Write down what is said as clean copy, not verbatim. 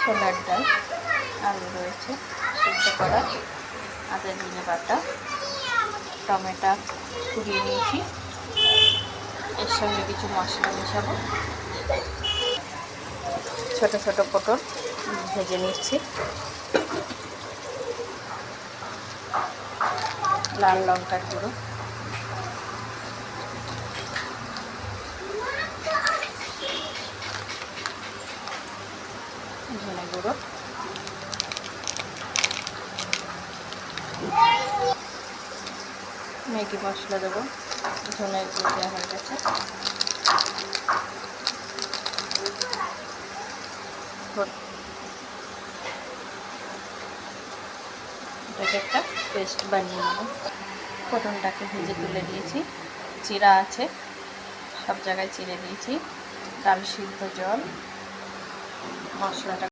ছোলার ডাল, আলু রয়েছে সিদ্ধ করা, আদা জিরে বাটা, টমেটো কুড়িয়ে নিয়েছি, এর সঙ্গে কিছু মশলা মেশাবো। ছোট ছোট পটল ভেজে নিচ্ছি, লাল লঙ্কার গুঁড়ো, ধনে গুঁড়ো, ম্যাগি মশলা দেবো, ধনের গুঁড়ো দেওয়া হয়ে গেছে, এটাকে একটা পেস্ট বানিয়ে নেব। পটলটাকে ভেজে তুলে দিয়েছি, চিরা আছে, সব জায়গায় চিড়ে দিয়েছি, ডাল সিদ্ধ জল, মশলাটা